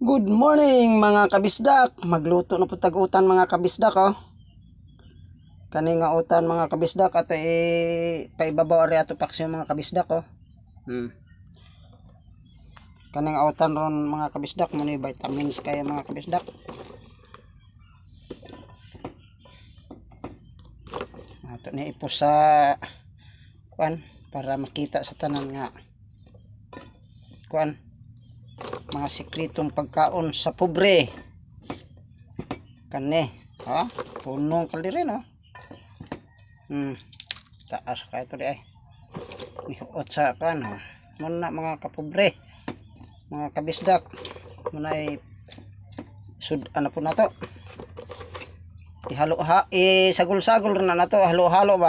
Good morning mga kabisdak. Magluto na po tag-utan mga kabisdak Kani nga utan mga kabisdak ato paibabaw ari ato paksiw mga kabisdak Kani nga utan ron mga kabisdak mo ni vitamins kaya mga kabisdak. Ato ni ipos sa kuan para makita sa tanan nga kuan mga sikretong pagkaon sa pobre. Kani punong kaliri taas kaya ito di ay nihuot sa kan muna mga kapobre mga kabisdak munay sud ano po na to ihalo sagol-sagol na nato halo-halo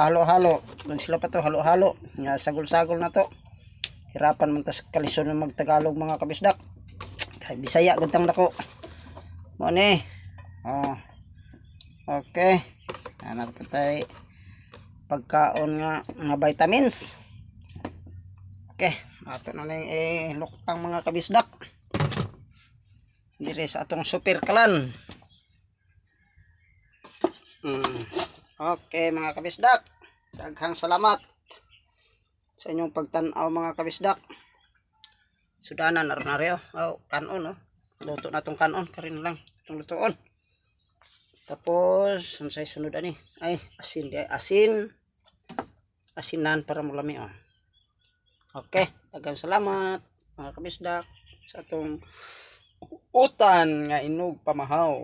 sila pa to halo-halo nga sagol-sagol na to hirapan man tas kalison ng magtagalog mga kabisdak kay Bisaya gudtang dako mo ni okay anak patay pagkaon nga vitamins. Okay ato na lang lukang mga kabisdak dire sa atong super kalan. Okay mga kabisdak, daghang salamat sa inyong pagtan-aw mga kabisdak. Sudanan na rin kanon luto na tong kanon karin lang itong lutoon. Tapos unsay sunod ani ay asin di asinan para mulami Okay, daghang salamat mga kabisdak sa atong utan nga inog pamahaw.